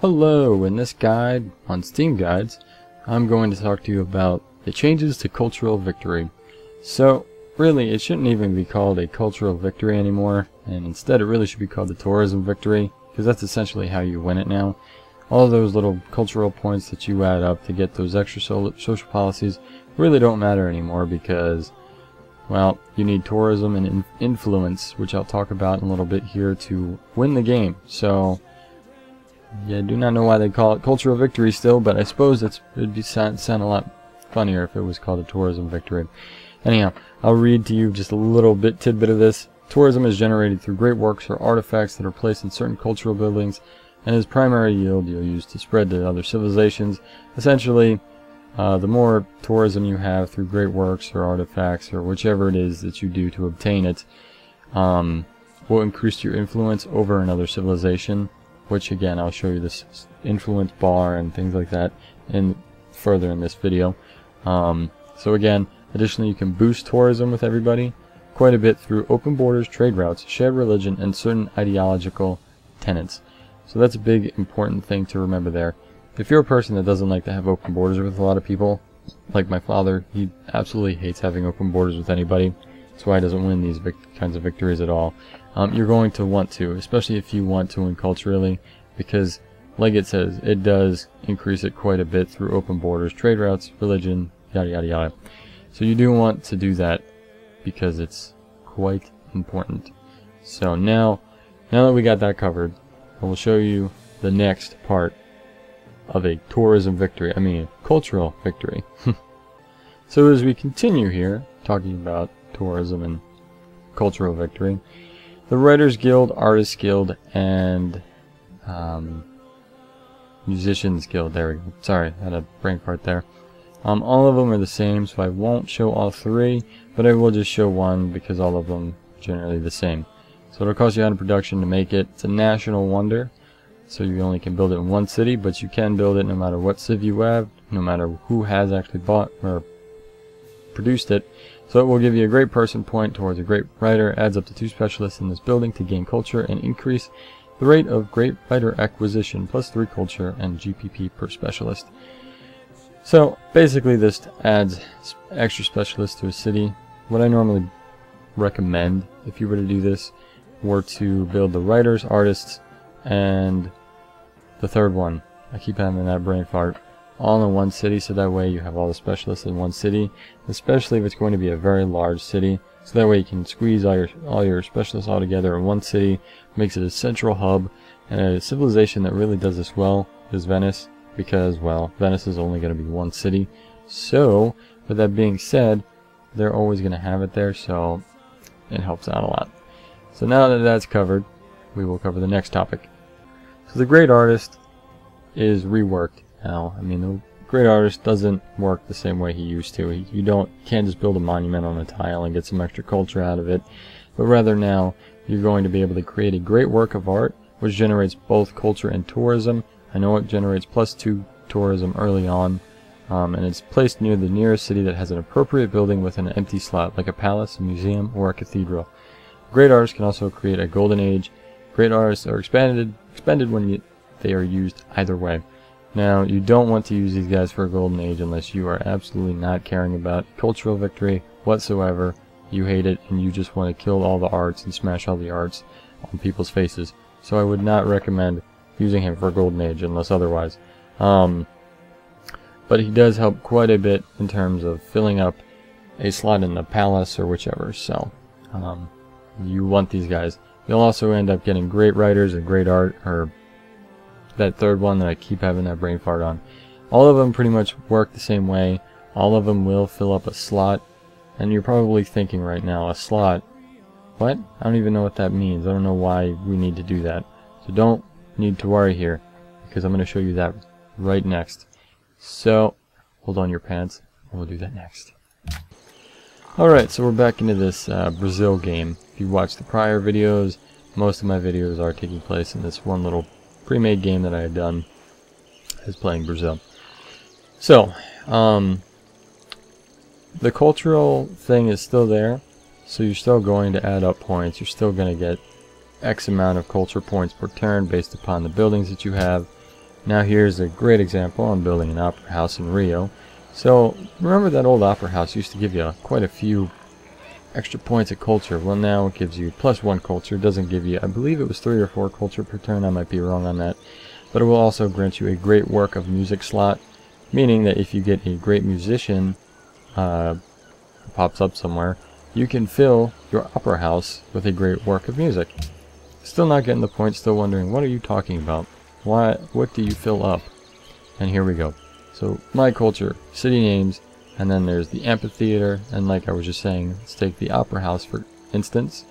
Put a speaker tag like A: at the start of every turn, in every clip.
A: Hello, in this guide on Steam Guides, I'm going to talk to you about the changes to cultural victory. So, really, it shouldn't even be called a cultural victory anymore, and instead it really should be called the tourism victory, because that's essentially how you win it now. All of those little cultural points that you add up to get those extra social policies really don't matter anymore because, well, you need tourism and influence, which I'll talk about in a little bit here, to win the game. So, yeah, I do not know why they call it cultural victory still, but I suppose it'd sound a lot funnier if it was called a tourism victory. Anyhow, I'll read to you just a little tidbit of this. Tourism is generated through great works or artifacts that are placed in certain cultural buildings, and as primary yield you'll use to spread to other civilizations. Essentially, the more tourism you have through great works or artifacts or whichever it is that you do to obtain it, will increase your influence over another civilization, which again I'll show you this influence bar and things like that further in this video. So again, additionally you can boost tourism with everybody quite a bit through open borders, trade routes, shared religion, and certain ideological tenets. So that's a big important thing to remember there. If you're a person that doesn't like to have open borders with a lot of people, like my father, he absolutely hates having open borders with anybody. That's why he doesn't win these kinds of victories at all. You're going to want to, especially if you want to win culturally, because like it says, it does increase it quite a bit through open borders, trade routes, religion, yada yada yada. So you do want to do that because it's quite important. So now that we got that covered, I will show you the next part of a tourism victory, cultural victory. So as we continue here, talking about tourism and cultural victory, the Writers Guild, Artists Guild, and Musicians Guild, there we go. Sorry, I had a brain fart there. All of them are the same, so I won't show all three, but I will just show one because all of them are generally the same. So it'll cost you out of production to make it. It's a national wonder, so you only can build it in one city, but you can build it no matter what civ you have, no matter who has actually bought or produced it. So it will give you a great person point towards a great writer, adds up to 2 specialists in this building to gain culture, and increase the rate of great writer acquisition, plus 3 culture and GPP per specialist. So basically this adds extra specialists to a city. What I normally recommend, if you were to do this, were to build the writers, artists, and the third one. I keep having that brain fart. All in one city, so that way you have all the specialists in one city, especially if it's going to be a very large city, so that way you can squeeze all your specialists all together in one city, makes it a central hub. And a civilization that really does this well is Venice, because, well, Venice is only going to be one city. So with that being said, they're always going to have it there, so it helps out a lot. So now that that's covered, we will cover the next topic. So the great artist is reworked now. The great artist doesn't work the same way he used to. You can't just build a monument on a tile and get some extra culture out of it, but rather now you're going to be able to create a great work of art which generates both culture and tourism. I know it generates +2 tourism early on, and it's placed near the nearest city that has an appropriate building with an empty slot, like a palace, a museum, or a cathedral. Great artists can also create a golden age. Great artists are expended when they are used either way. Now, you don't want to use these guys for a golden age unless you are absolutely not caring about cultural victory whatsoever. You hate it and you just want to kill all the arts and smash all the arts on people's faces. So I would not recommend using him for a golden age unless otherwise. But he does help quite a bit in terms of filling up a slot in the palace or whichever. So you want these guys. You'll also end up getting great writers and great art, or that third one that I keep having that brain fart on. All of them pretty much work the same way. All of them will fill up a slot. And you're probably thinking right now, a slot? What? I don't even know what that means. I don't know why we need to do that. So don't need to worry here, because I'm going to show you that right next. So, hold on your pants, and we'll do that next. Alright, so we're back into this Brazil game. If you watched the prior videos, most of my videos are taking place in this one little pre-made game that I had done as playing Brazil. So, the cultural thing is still there, so you're still going to add up points. You're still going to get X amount of culture points per turn based upon the buildings that you have. Now here's a great example. I'm building an opera house in Rio. So remember that old opera house used to give you quite a few extra points of culture. Well, now it gives you +1 culture. It doesn't give you, I believe it was 3 or 4 culture per turn. I might be wrong on that. But it will also grant you a great work of music slot, meaning that if you get a great musician pops up somewhere, you can fill your opera house with a great work of music. Still not getting the point, still wondering, what are you talking about? What do you fill up? And here we go. So my culture, city names, and then there's the amphitheater, and like I was just saying, let's take the opera house for instance.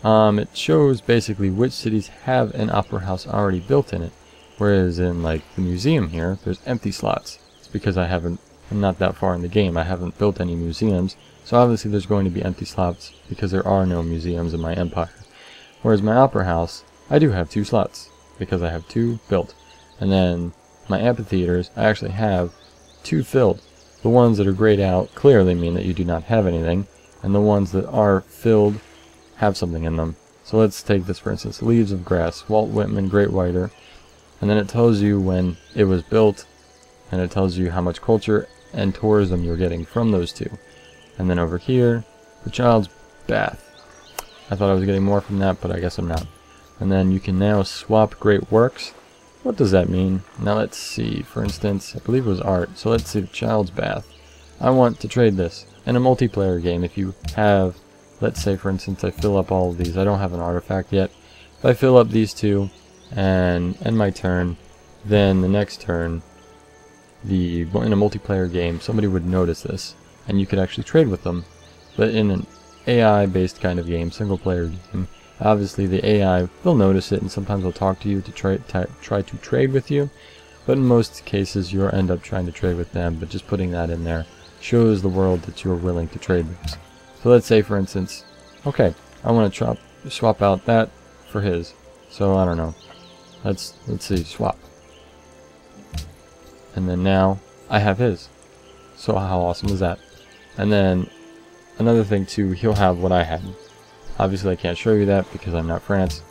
A: It shows basically which cities have an opera house already built in it, whereas in like the museum here, there's empty slots. It's because I'm not that far in the game. I haven't built any museums, so obviously there's going to be empty slots because there are no museums in my empire. Whereas my opera house, I do have 2 slots because I have 2 built. And then my amphitheaters, I actually have 2 filled. The ones that are grayed out clearly mean that you do not have anything, and the ones that are filled have something in them. So let's take this for instance, Leaves of Grass, Walt Whitman, Great Whiter, and then it tells you when it was built, and it tells you how much culture and tourism you're getting from those 2. And then over here, the Child's Bath. I thought I was getting more from that, but I guess I'm not. And then you can now swap great works. What does that mean? Now let's see. For instance, I believe it was art. So let's see the Child's Bath. I want to trade this. In a multiplayer game, if you have, let's say for instance, I fill up all of these. I don't have an artifact yet. If I fill up these 2 and end my turn, then the next turn, in a multiplayer game, somebody would notice this, and you could actually trade with them. But in an AI-based kind of game, single-player game, obviously the AI will notice it, and sometimes will talk to you to try to trade with you. But in most cases, you'll end up trying to trade with them. But just putting that in there shows the world that you're willing to trade with. So let's say, for instance, okay, I want to swap out that for his. So I don't know. Let's see, swap. And then now I have his. So how awesome is that? And then another thing too, he'll have what I had. Obviously I can't show you that because I'm not France,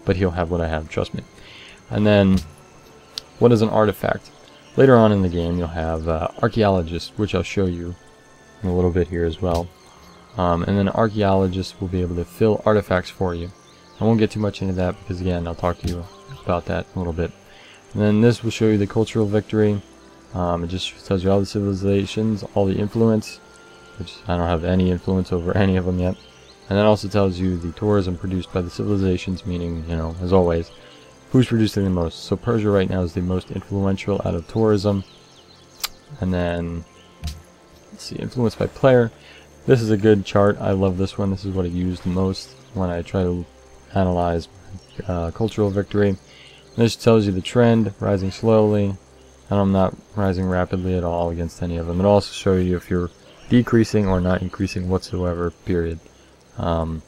A: but he'll have what I have, trust me. And then, what is an artifact? Later on in the game you'll have Archeologist, which I'll show you in a little bit here as well. And then Archeologist will be able to fill artifacts for you. I won't get too much into that because again, I'll talk to you about that in a little bit. And then this will show you the cultural victory. It just tells you all the civilizations, all the influence, which I don't have any influence over any of them yet. And that also tells you the tourism produced by the civilizations, meaning, you know, as always, who's producing the most. So Persia right now is the most influential out of tourism. And then, let's see, influence by player. This is a good chart. I love this one. This is what I use the most when I try to analyze cultural victory. This tells you the trend, rising slowly, and I'm not rising rapidly at all against any of them. It'll also show you if you're decreasing or not increasing whatsoever, period. And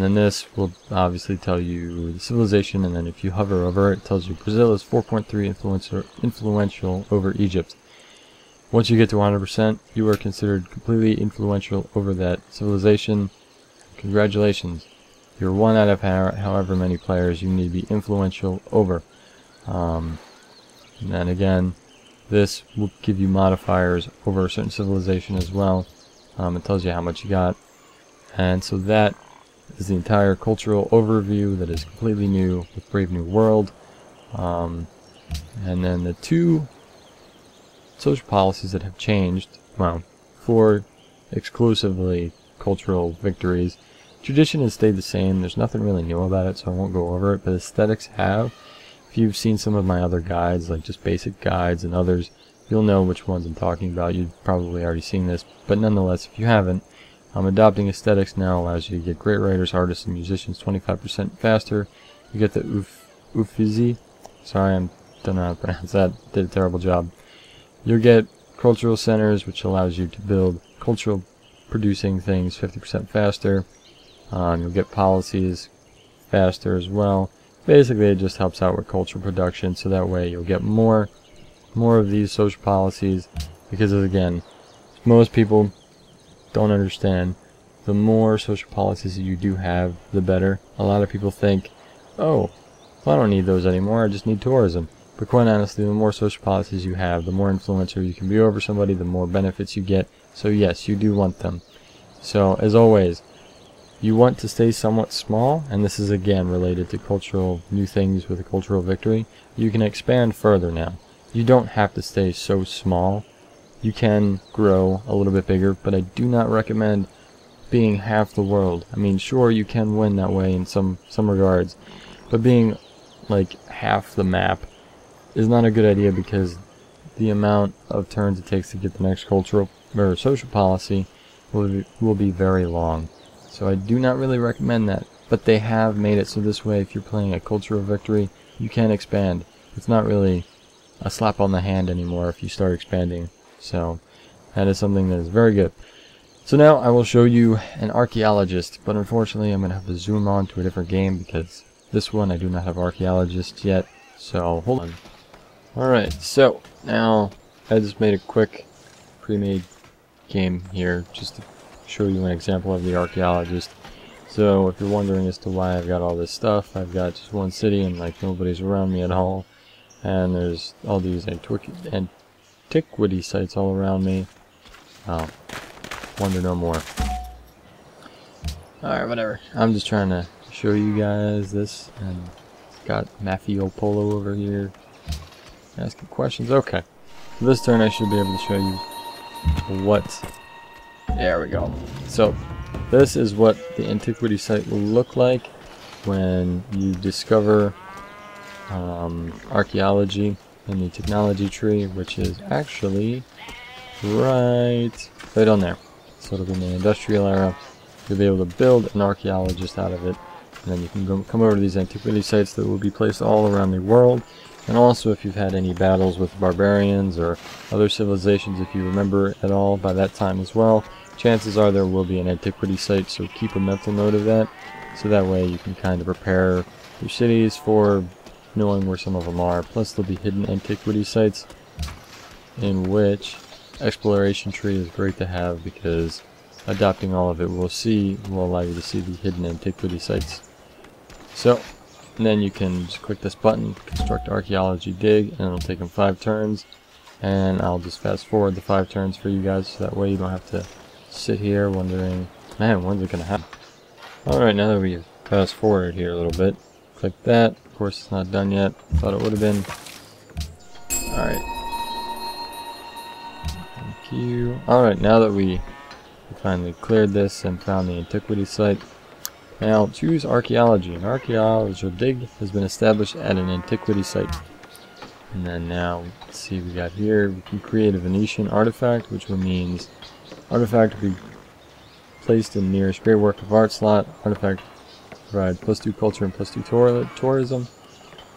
A: then this will obviously tell you the civilization, and then if you hover over it, it tells you Brazil is 4.3 influential over Egypt. Once you get to 100%, you are considered completely influential over that civilization. Congratulations. You're 1 out of however many players you need to be influential over. And then again, this will give you modifiers over a certain civilization as well. It tells you how much you got. And so that is the entire cultural overview that is completely new with Brave New World. And then the 2 social policies that have changed, well, 4 exclusively cultural victories. Tradition has stayed the same. There's nothing really new about it, so I won't go over it, but aesthetics have. If you've seen some of my other guides, like just basic guides and others, you'll know which ones I'm talking about. You've probably already seen this, but nonetheless, if you haven't, adopting aesthetics now allows you to get great writers, artists, and musicians 25% faster. You get the Uffizi. Sorry, I don't know how to pronounce that. Did a terrible job. You'll get cultural centers, which allows you to build cultural producing things 50% faster. You'll get policies faster as well. Basically, it just helps out with cultural production, so that way you'll get more of these social policies, because again, most people don't understand, the more social policies you do have, the better. A lot of people think, oh, well, I don't need those anymore, I just need tourism. But quite honestly, the more social policies you have, the more influential you can be over somebody, the more benefits you get. So yes, you do want them. So as always, you want to stay somewhat small, and this is again related to cultural new things with a cultural victory. You can expand further now. You don't have to stay so small. You can grow a little bit bigger, but I do not recommend being half the world. I mean, sure, you can win that way in some regards, but being like half the map is not a good idea, because the amount of turns it takes to get the next cultural or social policy will be very long. So I do not really recommend that. But they have made it so this way, if you're playing a cultural victory, you can expand. It's not really a slap on the hand anymore if you start expanding. So that is something that is very good. So now I will show you an Archeologist, but unfortunately I'm going to have to zoom on to a different game because this one I do not have Archeologist yet. So hold on. Alright, so now I just made a quick pre-made game here just to show you an example of the Archeologist. So if you're wondering as to why I've got all this stuff, I've got just one city and like nobody's around me at all, and there's all these antiquity sites all around me. Oh, wonder no more. Alright, whatever. I'm just trying to show you guys this, and got Mafio Polo over here asking questions. Okay, so this turn I should be able to show you what. There we go. So this is what the antiquity site will look like when you discover archaeology in the technology tree, which is actually right on there. So it'll be in the industrial era. You'll be able to build an archaeologist out of it, and then you can come over to these antiquity sites that will be placed all around the world. And also, if you've had any battles with barbarians or other civilizations, if you remember at all by that time as well, chances are there will be an antiquity site, so keep a mental note of that, so that way you can kind of prepare your cities for knowing where some of them are. Plus there'll be hidden antiquity sites, in which exploration tree is great to have, because adopting all of it will allow you to see the hidden antiquity sites. So and then you can just click this button, construct archaeology dig, and it'll take them 5 turns. And I'll just fast forward the 5 turns for you guys, so that way you don't have to sit here wondering, man, when's it gonna happen? Alright, now that we've fast forwarded here a little bit, click that. Of course it's not done yet. Thought it would have been. Alright. Thank you. Alright, now that we finally cleared this and found the antiquity site, now choose archaeology. An archaeological dig has been established at an antiquity site. And then now, let's see what we got here. We can create a Venetian artifact, which means artifact to be placed in nearest great work of art slot. Artifact provides +2 culture and +2 tourism,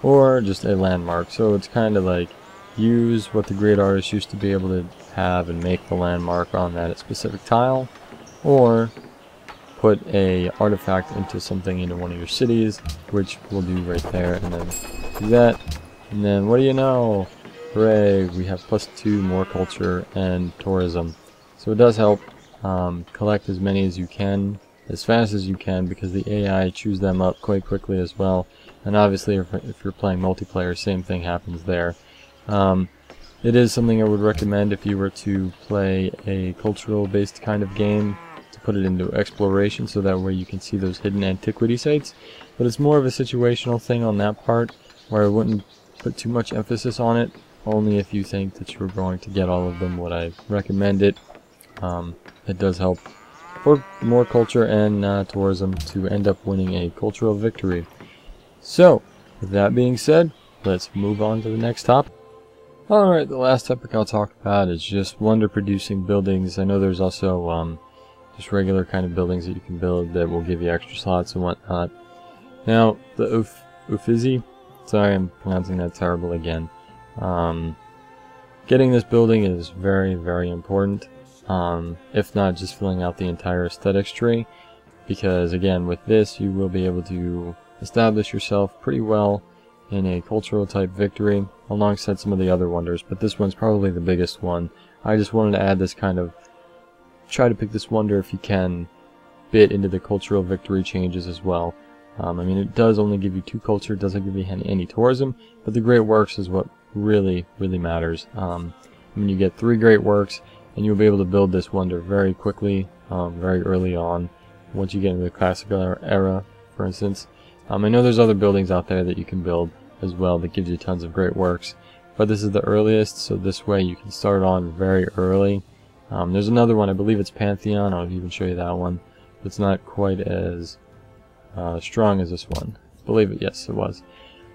A: or just a landmark. So it's kind of like use what the great artists used to be able to have and make the landmark on that specific tile, or put a artifact into something into one of your cities, which we'll do right there, and then do that. And then what do you know? Hooray, we have +2 more culture and tourism. So it does help collect as many as you can, as fast as you can, because the AI chews them up quite quickly as well. And obviously if you're playing multiplayer, same thing happens there. It is something I would recommend if you were to play a cultural based kind of game, to put it into exploration, so that way you can see those hidden antiquity sites. But it's more of a situational thing on that part, where I wouldn't put too much emphasis on it. Only if you think that you're going to get all of them would I recommend it. It does help for more culture and tourism to end up winning a cultural victory. So, with that being said, let's move on to the next topic. Alright, the last topic I'll talk about is just wonder producing buildings. I know there's also just regular kind of buildings that you can build that will give you extra slots and whatnot. Now, the Uffizi, sorry I'm pronouncing that terrible again. Getting this building is very, very important. If not just filling out the entire aesthetics tree, because again with this you will be able to establish yourself pretty well in a cultural type victory alongside some of the other wonders, but this one's probably the biggest one. I just wanted to add this kind of, try to pick this wonder if you can, bit into the cultural victory changes as well. I mean, it does only give you 2 culture, it doesn't give you any tourism, but the great works is what really matters. I mean, you get 3 great works, and you'll be able to build this wonder very quickly, very early on, once you get into the classical era, for instance. I know there's other buildings out there that you can build as well that gives you tons of great works, but this is the earliest, so this way you can start on very early. There's another one, I believe it's Pantheon. I'll even show you that one. It's not quite as strong as this one. I believe it, yes, it was.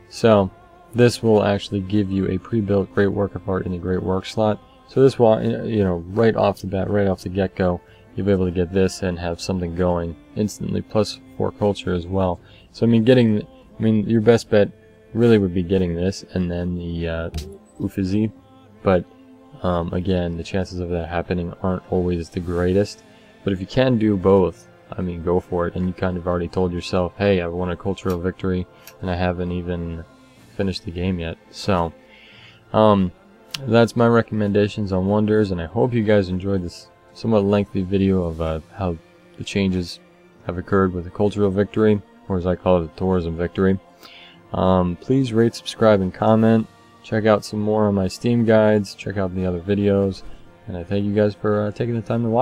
A: So this will actually give you a pre-built great work of art in the great work slot. So this will, you know, right off the bat, right off the get-go, you'll be able to get this and have something going instantly, plus 4 culture as well. So I mean, your best bet really would be getting this and then the Uffizi, but again, the chances of that happening aren't always the greatest. But if you can do both, I mean, go for it. And you kind of already told yourself, hey, I won a cultural victory and I haven't even finished the game yet. So that's my recommendations on wonders, and I hope you guys enjoyed this somewhat lengthy video of how the changes have occurred with the cultural victory, or as I call it, the tourism victory. Please rate, subscribe, and comment. Check out some more on my Steam guides. Check out the other videos. And I thank you guys for taking the time to watch.